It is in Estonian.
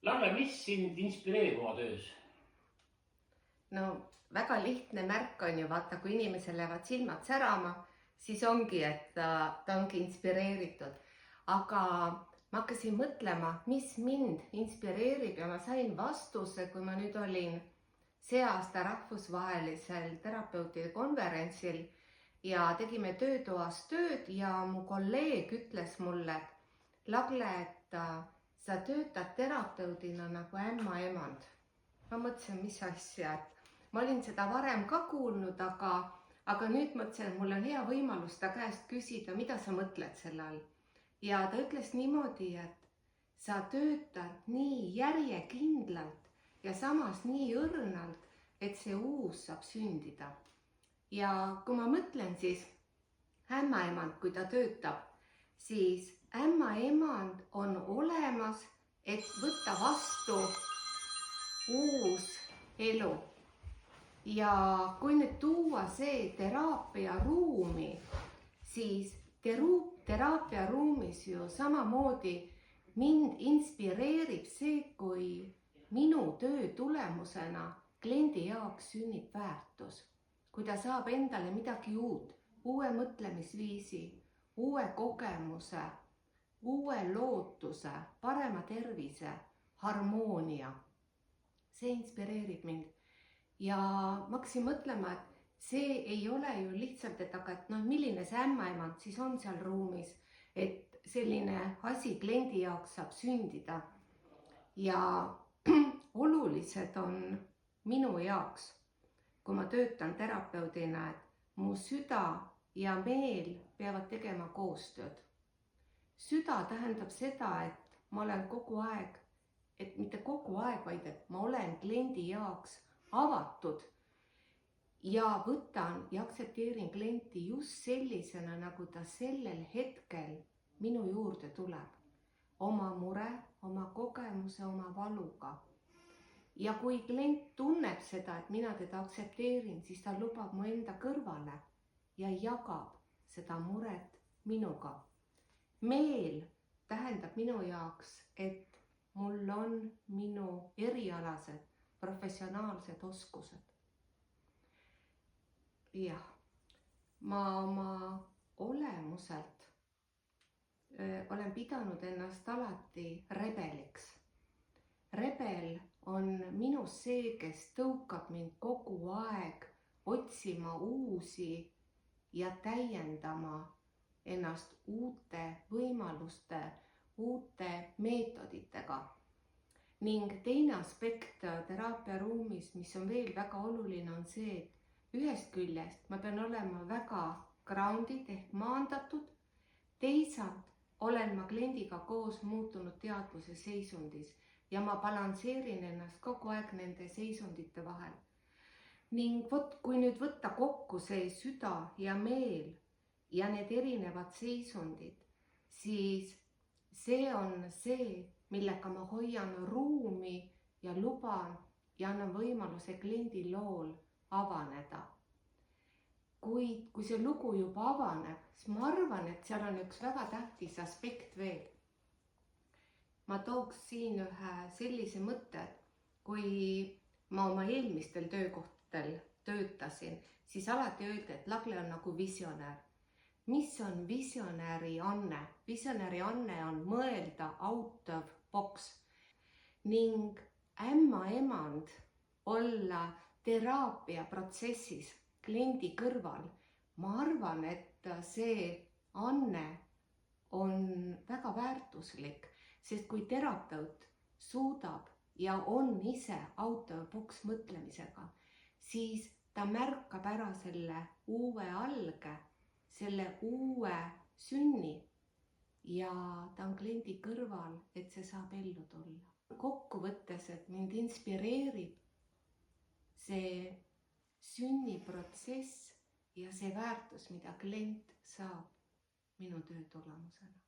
Lagle, mis sind inspireerib oma töös? No väga lihtne märk on ju, vaata, kui inimesel lähevad silmad särama, siis ongi, et ta ongi inspireeritud. Aga ma hakkasin mõtlema, mis mind inspireerib ja ma sain vastuse, kui ma nüüd olin see aasta rahvusvahelisel terapeutide konverentsil ja tegime töötoas tööd ja mu kolleeg ütles mulle, et Lagle, et sa töötad terapeudina nagu ämmaemand. Ma mõtlesin, mis asja, et ma olin seda varem ka kuulnud, aga nüüd mõtlesin, et mul on hea võimalus ta käest küsida, mida sa mõtled selle all. Ja ta ütles niimoodi, et sa töötad nii järjekindlalt ja samas nii õrnalt, et see uus saab sündida. Ja kui ma mõtlen siis ämmaemand, kui ta töötab, siis ämmaemand on olemas, et võtta vastu uus elu. Ja kui nüüd tuua see teraapia ruumi, siis teraapia ruumis ju samamoodi mind inspireerib see, kui minu töö tulemusena kliendi jaoks sünnib väärtus. Kui ta saab endale midagi uut, uue mõtlemisviisi, uue kogemuse, uue lootuse, parema tervise, harmoonia. See inspireerib mind. Ja ma hakkasin mõtlema, et see ei ole ju lihtsalt, et milline see ämmaemand siis on seal ruumis, et selline asi kliendi jaoks saab sündida. Ja olulised on minu jaoks, kui ma töötan terapeudina, et mu süda ja meel peavad tegema koostööd. Süda tähendab seda, et ma olen kogu aeg, et mitte kogu aeg, vaid et ma olen kliendi jaoks avatud ja võtan ja aktsepteerin klienti just sellisena, nagu ta sellel hetkel minu juurde tuleb. Oma mure, oma kogemuse, oma valuga. Ja kui klient tunneb seda, et mina teda aktsepteerin, siis ta lubab mu enda kõrvale ja jagab seda muret minuga. Meel tähendab minu jaoks, et mul on minu erialased professionaalsed oskused. Jah, ma oma olemuselt olen pidanud ennast alati rebeliks. Rebel on minus see, kes tõukab mind kogu aeg otsima uusi ja täiendama ennast uute võimaluste, uute meetoditega. Ning teine aspekt teraapia ruumis, mis on veel väga oluline, on see, et ühest küljest ma pean olema väga grounded ehk maandatud, teisalt olen ma kliendiga koos muutunud teadvuse seisundis ja ma balansseerin ennast kogu aeg nende seisundite vahel. Ning kui nüüd võtta kokku see süda ja meel ja need erinevad seisundid, siis see on see, millega ma hoian ruumi ja luban ja annan võimaluse kliendi lool avaneda. Kui see lugu juba avaneb, siis ma arvan, et seal on üks väga tähtis aspekt veel. Ma tooks siin ühe sellise mõtte, kui ma oma eelmistel töökohtadel töötasin, siis alati öeldi, et Lagle on nagu visionär. Mis on visionäri anne? Visionäri anne on mõelda out of box ning ämmaemand olla teraapia protsessis kliendi kõrval. Ma arvan, et see anne on väga väärtuslik, sest kui terapeut suudab ja on ise out of box mõtlemisega, siis ta märkab ära selle uue alge, selle uue sünni ja ta on kliendi kõrval, et see saab ellu tulla. Kokkuvõttes, et mind inspireerib see sünniprotsess ja see väärtus, mida klient saab minu töö tulemusena.